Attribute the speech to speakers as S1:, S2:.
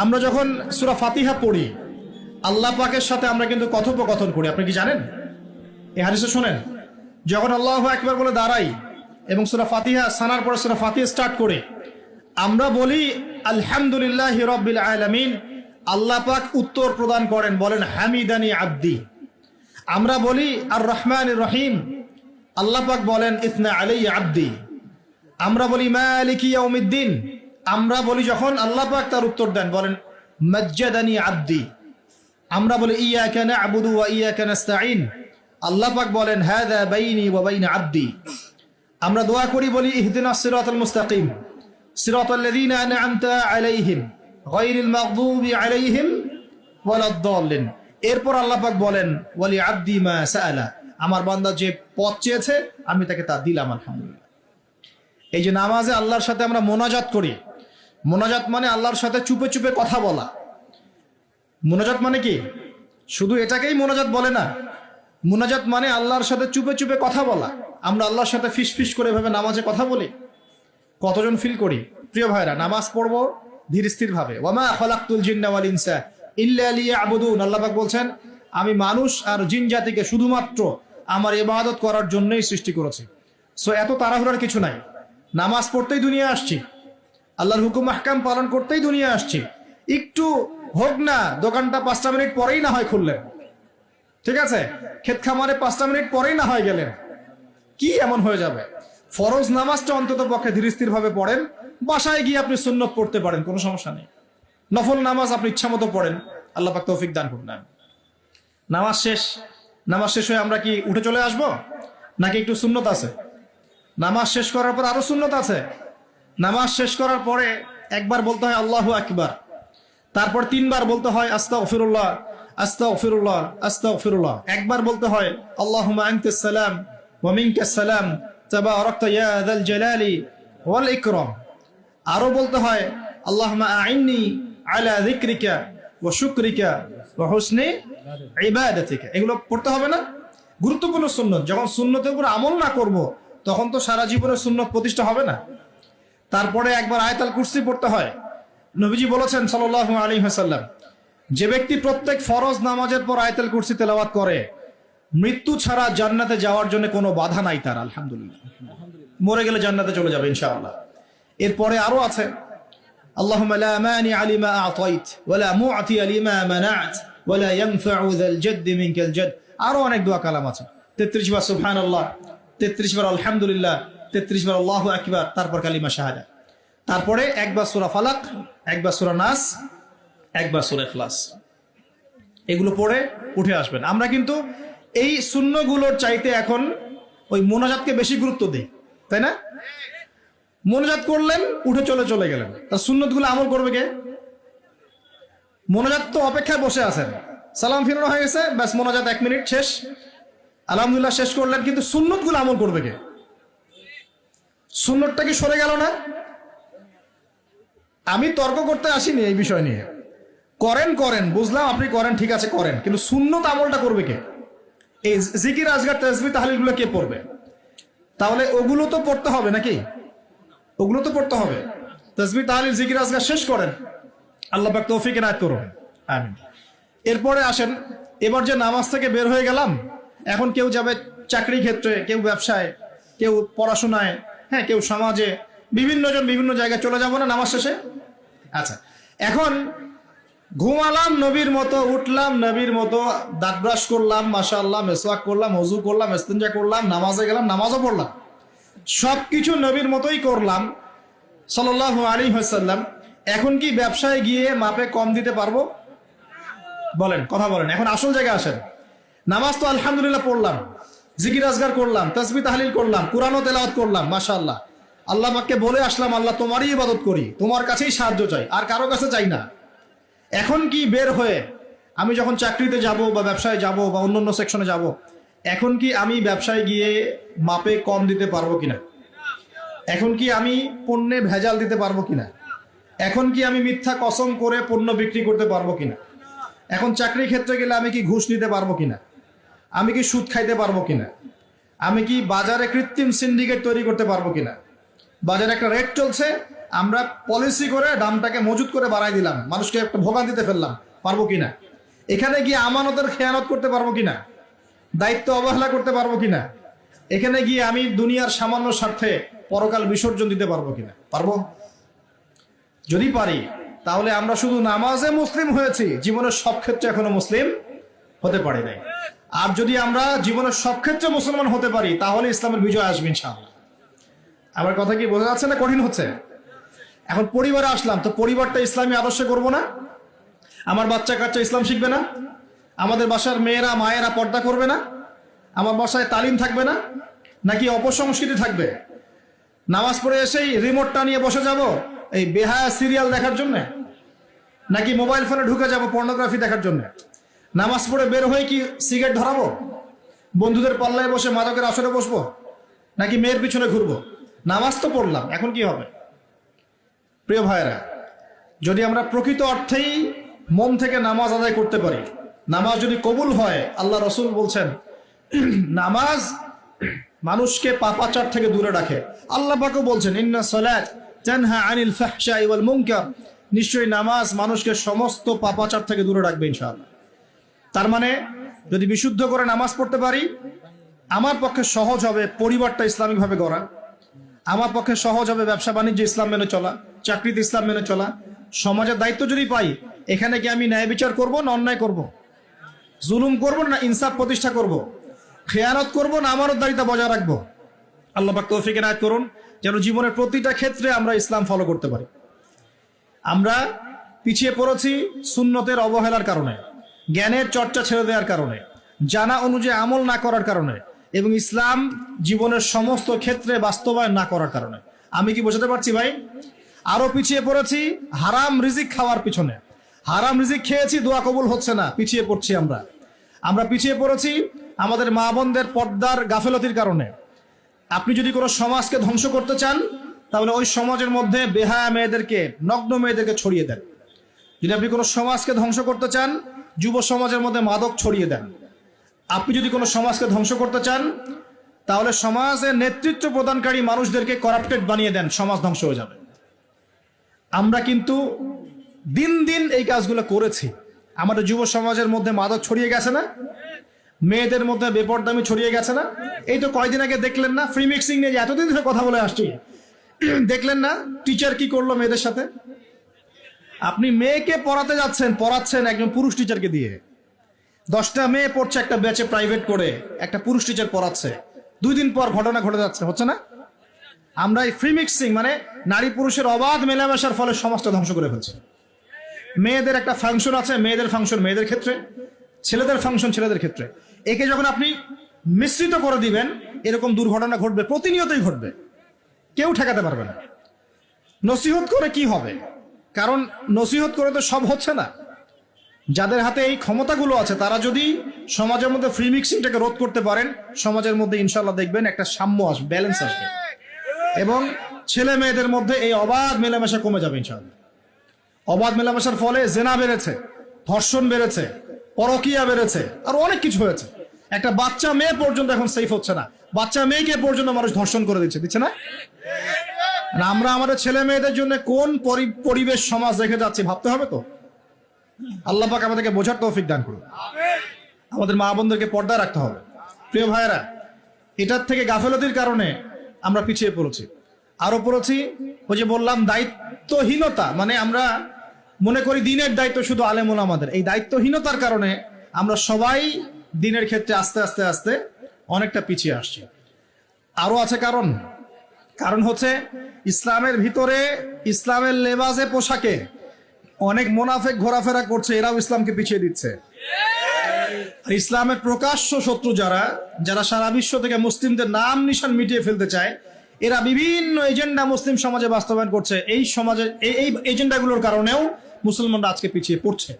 S1: আমরা যখন সূরা ফাতিহা পড়ি আল্লাহ পাকের সাথে আমরা কিন্তু কথোপকথন করি, আপনি কি জানেন? এই হাদিসে শুনেন, যখন আল্লাহু আকবার বলে দাঁড়াই এবং সূরা ফাতিহা সানার পরে সূরা ফাতিহা স্টার্ট করে আমরা বলি আলহামদুলিল্লাহি রাব্বিল আলামিন, আল্লাহ পাক উত্তর প্রদান করেন, বলেন হামিদানি আব্দি। আমরা বলি আর রহমানির রহিম, আল্লাহ পাক বলেন ইসনা আলাইয়া আব্দি। আমরা বলি মালিকি ইয়াউমিদ্দিন, আমরা বলি যখন আল্লাহ পাক তার উত্তর দেন বলেন মাজ্জাদানি আব্দি। আমরা বলি ইয়াকা না'বুদু ওয়া ইয়াকা নাস্তাঈন, আল্লাহ পাক বলেন হাযা বাইনি ওয়া বাইনা আব্দি। আমরা দোয়া করি বলি ইহদিনাস সিরাতাল মুস্তাকিম সিরাতাল লাযীনা আন'আমতা আলাইহিম গায়রিল মাগদুবি আলাইহিম ওয়ালাদ-দাল্লিন। এরপর আল্লাহ পাক বলেন ওয়ালি আব্দি মা সাআলা, আমার বান্দা যে পথ চেয়েছে আমি তাকে তা দিলাম আলহামদুলিল্লাহ। এই যে নামাজে আল্লাহর সাথে আমরা মোনাজাত করি, মোনাজাত মানে আল্লাহর সাথে চুপে চুপে কথা বলা। মোনাজাত মানে কি? শুধু এটাকেই মোনাজাত বলে না, মোনাজাত মানে আল্লাহর সাথে চুপে চুপে কথা বলা। আমরা আল্লাহর সাথে ফিস ফিস করে এভাবে নামাজে কথা বলি, কতজন ফিল করি? প্রিয় ভাইরা, নামাজ পড়বো ধীর স্থির ভাবে। ওয়ামা খালাকতুল জিন্না ওয়াল ইনসা ইল্লা লিয়াবুদুন, আল্লাহ পাক বলছেন আমি মানুষ আর জিন জাতিকে শুধুমাত্র আমার ইবাদত করার জন্যই সৃষ্টি করেছি। সো এত তাড়াহুড়ার কিছু নাই, নামাজ পড়তেই দুনিয়া আসছি, আল্লাহর হুকুম আহকাম পালন করতেই দুনিয়া আসছি। একটু হোক না, দোকানটা 5টা মিনিট পরেই না হয় খুললেন, ঠিক আছে, ক্ষেত খামারে 5টা মিনিট পরেই না হয় গেলেন, কি এমন হয়ে যাবে? ফরজ নামাজটা অন্তত পক্ষে ধীর স্থির ভাবে পড়েন, বাসায় গিয়ে আপনি সুন্নত পড়তে পারেন, কোনো সমস্যা নেই। নফল নামাজ আপনি ইচ্ছা মতো পড়েন, আল্লাহ পাক তৌফিক দান করুন। নামাজ শেষ হয়ে আমরা কি উঠে চলে আসব, নাকি একটু সুন্নত আছে? নামাজ শেষ করার পর আরো সুন্নত আছে। নামাজ শেষ করার পরে একবার বলতে হয় আল্লাহু আকবার, তারপর 3 বার বলতে হয় আস্তাগফিরুল্লাহ আস্তাগফিরুল্লাহ আস্তাগফিরুল্লাহ। একবার বলতে হয় আল্লাহুম্মা আনতাস সালাম ওয়া মিনকাস সালাম তাবারাকতা ইয়া যাল জালালি ওয়াল ইকরাম। আরো বলতে হয় আল্লাহুম্মা আইন্নি আলা যিকরিকা ওয়া শুকরিকা ওয়া হুসনি ইবাদাতিকা। এগুলো পড়তে হবে না? গুরুত্বপূর্ণ সুন্নত। যখন সুন্নতের উপর আমল না করব তখন তো সারা জীবনে সুন্নত প্রতিষ্ঠা হবে না। তারপরে একবার আয়াতুল কুরসি পড়তে হয়। নবীজি বলেছেন সাল্লাল্লাহু আলাইহি ওয়াসাল্লাম, যে ব্যক্তি প্রত্যেক ফরজ নামাজের পর আয়াতুল কুরসি তেলাওয়াত করে মৃত্যু ছাড়া জান্নাতে যাওয়ার জন্য কোনো বাধা নাই তার, আলহামদুলিল্লাহ। মরে গেলে জান্নাতে চলে যাবে ইনশাআল্লাহ। এরপরে আরো আছে আল্লাহুম্মা লা মানি লিমা আ'তাইত ওয়া লা মু'তি লিমা মানা'ত ওয়া লা ইয়ানফা'ু যাল জাদ্দি মিনকাল জাদ। আরো অনেক দোয়া কালাম আছে। 33 বার সুবহানাল্লাহ, 33 বার আলহামদুলিল্লাহ, 33 বার আল্লাহু আকবার, তারপর কালিমা শাহাদা। তারপরে একবার সূরা ফালাক, একবার সূরা নাস, একবার সূরা ইখলাস। এগুলো পড়ে উঠে আসবেন। আমরা কিন্তু এই সুন্নগুলোর চাইতে এখন ওই মোনাজাতকে বেশি গুরুত্ব দিই, তাই না? মোনাজাত করলেন, উঠে চলে গেলেন, তার সুন্নতগুলো আমল করবে কে? মোনাজাত তো অপেক্ষায় বসে আছেন, সালাম ফিরানো হয়ে গেছে, ব্যাস মোনাজাত 1 মিনিট শেষ, আলহামদুলিল্লাহ শেষ করলেন, কিন্তু সুন্নতগুলো আমল করবে কে? সুন্নতটা কি সরে গেল না? আমি তর্ক করতে আসিনি এই বিষয় নিয়ে। করেন বুঝলাম, আপনি করেন, ঠিক আছে করেন, কিন্তু সুন্নত আমলটা করবে কে? এই জিকির আজগার তাসবিহ তাহলিলগুলো কে পড়বে? তাহলে ওগুলো তো পড়তে হবে নাকি? ওগুলো তো পড়তে হবে। তাসবিহ তাহলিল জিকির আজগার শেষ করেন, আল্লাহ পাক তৌফিক এনায়েত করুন, আমিন। এরপরে আসেন, এবার যে নামাজ থেকে বের হয়ে গেলাম, এখন কেউ যাবে চাকরি ক্ষেত্রে, কেউ ব্যবসায়, কেউ পড়াশোনায়, হ্যাঁ, কেউ সমাজে, বিভিন্ন জন বিভিন্ন জায়গায় চলে যাব না নামাজ শেষে? আচ্ছা, এখন ঘুমালাম নবীর মতো, উঠলাম নবীর মতো, দাঁত ব্রাশ করলাম, মাশাআল্লাহ, মেসওয়াক করলাম, ওযু করলাম, ইস্তিনজা করলাম, নামাজে গেলাম, নামাজও পড়লাম, সবকিছু নবীর মতোই করলাম সাল্লাল্লাহু আলাইহি ওয়াসাল্লাম। এখন কি ব্যবসায় গিয়ে মাপে কম দিতে পারবো? বলেন, কথা বলেন। এখন আসল জায়গায় আসেন। নামাজ তো আলহামদুলিল্লাহ পড়লাম, জিকির আজগার করলাম, তাসবিহ তাহলিল করলাম, কুরআনও তেলাওয়াত করলাম, মাশাআল্লাহ। আল্লাহ পাককে বলে আসলাম আল্লাহ তোমারই ইবাদত করি, তোমার কাছেই সাহায্য চাই, আর কারো কাছে চাই না। এখন কি বের হয়ে আমি যখন চাকরিতে যাব বা ব্যবসায় যাব বা অন্যান্য সেকশনে যাব, এখন কি আমি ব্যবসায় গিয়ে মাপে কম দিতে পারবো কিনা? এখন কি আমি পণ্যে ভেজাল দিতে পারবো কিনা? এখন কি আমি মিথ্যা কসম করে পণ্য বিক্রি করতে পারবো কিনা? এখন চাকরি ক্ষেত্রে গেলে আমি কি ঘুষ নিতে পারবো কিনা? আমি কি সুদ খাইতে পারবো কিনা? আমি কি বাজারে কৃত্রিম সিন্ডিকেট তৈরি করতে পারবো কিনা? বাজারে একটা রেট চলছে, আমরা পলিসি করে দামটাকে মজুত করে বাড়াই দিলাম, মানুষকে একটা ভোগান্তিতে ফেললাম, পারবো কিনা? এখানে গিয়ে আমানতের খেয়ানত করতে পারবো কিনা? দায়িত্ব অবহেলা করতে পারবো কিনা? এখানে গিয়ে আমি দুনিয়ার সামান্য স্বার্থে পরকাল বিসর্জন দিতে পারবো কিনা? পারবো? যদি পারি তাহলে আমরা শুধু নামাজে মুসলিম হয়েছি, জীবনের সব ক্ষেত্রে এখনো মুসলিম হতে পারি নাই। আর যদি আমরা জীবনের সব ক্ষেত্রে মুসলমান হতে পারি তাহলে ইসলামের বিজয় আসবে ইনশাআল্লাহ। আমার কথা কি বোঝা যাচ্ছে না কঠিন হচ্ছে? এখন পরিবারে আসলাম, তো পরিবারটা ইসলামী আদর্শে করবো না? আমার বাচ্চা কাচ্চা ইসলাম শিখবে না? আমাদের বাসার মেয়েরা মায়েরা পর্দা করবে না? আমার বাসায় তালিম থাকবে না? নাকি অপসংস্কৃতি থাকবে? নামাজ পড়ে এসেই রিমোটটা নিয়ে বসে যাব এই বেহায়া সিরিয়াল দেখার জন্য, নাকি মোবাইল ফোনে ঢুকে যাব পর্নোগ্রাফি দেখার জন্য? নামাজ পড়ে বের হয়ে কি সিগারেট ধরাবো? বন্ধুদের পাল্লায় বসে মাদকের আসরে বসবো? নাকি মেয়ের পিছনে ঘুরবো? নামাজ তো পড়লাম, এখন কি হবে? প্রিয় ভাইয়েরা, যদি আমরা প্রকৃত অর্থেই মন থেকে নামাজ আদায় করতে পারি, নামাজ যদি কবুল হয়, আল্লাহ রসুল বলছেন নামাজ মানুষকে পাপাচার থেকে দূরে রাখে। আল্লাহ পাকও বলছেন ইন্না সালাত তানহা আনিল ফাহশাই ওয়াল মুনকার, নিশ্চয়ই নামাজ মানুষকে সমস্ত পাপাচার থেকে দূরে রাখবে ইনশাআল্লাহ। তার মানে যদি বিশুদ্ধ করে নামাজ পড়তে পারি, আমার পক্ষে সহজ হবে পরিবারটা ইসলামিকভাবে গড়া, আমার পক্ষে সহজ হবে ব্যবসা বাণিজ্য ইসলাম মেনে চলা, চাকরিতে ইসলাম মেনে চলা। সমাজের দায়িত্ব যদি পাই, এখানে কি আমি ন্যায় বিচার করব না অন্যায় করব? জুলুম করব না ইনসাফ প্রতিষ্ঠা করব? খেয়ানত করব না আমানতদারিতা বজায় রাখবো? আল্লাহ পাক তৌফিক এনায়েত করুন যেন জীবনের প্রতিটা ক্ষেত্রে আমরা ইসলাম ফলো করতে পারি। আমরা পিছিয়ে পড়েছি সুন্নতের অবহেলার কারণে, জ্ঞানের চর্চা ছেড়ে দেওয়ার কারণে, জানা অনুযায়ী আমল না করার কারণে, এবং ইসলাম জীবনের সমস্ত ক্ষেত্রে বাস্তবায়ন না করার কারণে। আমি কি বোঝাতে পারছি ভাই? আরো পিছিয়ে পড়েছি হারাম রিজিক খাওয়ার পিছনে। হারাম রিজিক খেয়েছি, দোয়া কবুল হচ্ছে না, পিছিয়ে পড়ছি আমরা। আমরা পিছিয়ে পড়েছি আমাদের মা বোনদের পর্দার গাফেলতির কারণে। আপনি যদি কোনো সমাজকে ধ্বংস করতে চান, তাহলে ওই সমাজের মধ্যে বেহায়া মেয়েদেরকে, নগ্ন মেয়েদেরকে ছড়িয়ে দেন। যদি আপনি কোনো সমাজকে ধ্বংস করতে চান, যুব সমাজের মধ্যে মাদক ছড়িয়ে দেন। আপনি যদি কোনো সমাজকে ধ্বংস করতে চান, তাহলে সমাজের নেতৃত্ব প্রদানকারী মানুষদেরকে করাপ্টেড বানিয়ে দেন, সমাজ ধ্বংস হয়ে যাবে। আমরা কিন্তু দিন দিন এই কাজগুলো করেছি। আমাদের যুব সমাজের মধ্যে মাদক ছড়িয়ে গেছে না? মেয়েদের মধ্যে বেপরদামি ছড়িয়ে গেছে না? এই তো কয়দিন আগে দেখলেন না ফ্রি মিক্সিং নিয়ে যে এতদিন ধরে কথা বলে আসছি, দেখলেন না টিচার কি করলো মেয়েদের সাথে? আপনি মেয়েকে পড়াতে যাচ্ছেন, পড়াচ্ছেন একজন পুরুষ টিচারকে দিয়ে। 10টা মেয়ে পড়ছে একটা ব্যাচে প্রাইভেট করে, একটা পুরুষ টিচার পড়াচ্ছে। 2 দিন পর ঘটনা ঘটে যাচ্ছে, হচ্ছে না? আমরা এই ফ্রি মিক্সিং মানে নারী পুরুষের অবাধ মেলামেশার ফলে সমাজটা ধ্বংস করে ফেলছে। মেয়েদের একটা ফাংশন আছে, মেয়েদের ফাংশন মেয়েদের ক্ষেত্রে, ছেলেদের ফাংশন ছেলেদের ক্ষেত্রে। একে যখন আপনি মিশ্রিত করে দিবেন, এরকম দুর্ঘটনা ঘটবে, প্রতিনিয়তই ঘটবে, কেউ ঠেকাতে পারবে না। নসিহত করে কি হবে? কারণ নসিহত করে তো সব হচ্ছে না। যাদের হাতে এই ক্ষমতাগুলো আছে, তারা যদি সমাজের মধ্যে ফ্রি মিক্সিংটাকে রোধ করতে পারেন, সমাজের মধ্যে ইনশাল্লাহ দেখবেন একটা সাম্য আসবে, ব্যালেন্স আসবে, এবং ছেলে মেয়েদের মধ্যে এই অবাধ মেলামেশা কমে যাবে ইনশাআল্লাহ। অবাধ মেলামেশার ফলে জেনা বেড়েছে, ধর্ষণ বেড়েছে, পরকীয়া বেড়েছে, আর অনেক কিছু হয়েছে। একটা বাচ্চা মেয়ে পর্যন্ত এখন সেফ হচ্ছে না, বাচ্চা মেয়েকে পর্যন্ত মানুষ ধর্ষণ করে দিচ্ছে না? আমরা আমাদের ছেলে মেয়েদের জন্য কোন পরিবেশ সমাজ রেখে যাচ্ছি ভাবতে হবে তো। আল্লাহ পাক আমাদেরকে বোঝার তৌফিক দান করুন। আমাদের মা বোনদেরকে পর্দায় রাখতে হবে। প্রিয় ভাইয়েরা, এটার থেকে গাফেলতির কারণে আমরা পিছিয়ে পড়েছি। আরো পড়েছি ওই যে বললাম দায়িত্বহীনতা, মানে আমরা মনে করি দিনের দায়িত্ব শুধু আলেম ওলামাদের। এই দায়িত্বহীনতার কারণে আমরা সবাই দিনের ক্ষেত্রে আস্তে আস্তে আস্তে অনেকটা পিছিয়ে আসছি। আরো আছে কারণ হচ্ছে ইসলামের ভিতরে, ইসলামের লেবাসে পোশাকে অনেক মোনাফেক ঘোরাফেরা করছে, এরাও ইসলামকে পিছিয়ে দিচ্ছে। ইসলামের প্রকাশ্য শত্রু যারা সারা বিশ্ব থেকে মুসলিমদের নাম নিশান মিটিয়ে ফেলতে চায়, এরা বিভিন্ন এজেন্ডা মুসলিম সমাজে বাস্তবায়ন করছে। এই সমাজে এই এজেন্ডাগুলোর কারণেও মুসলমানরা আজকে পিছিয়ে পড়ছে।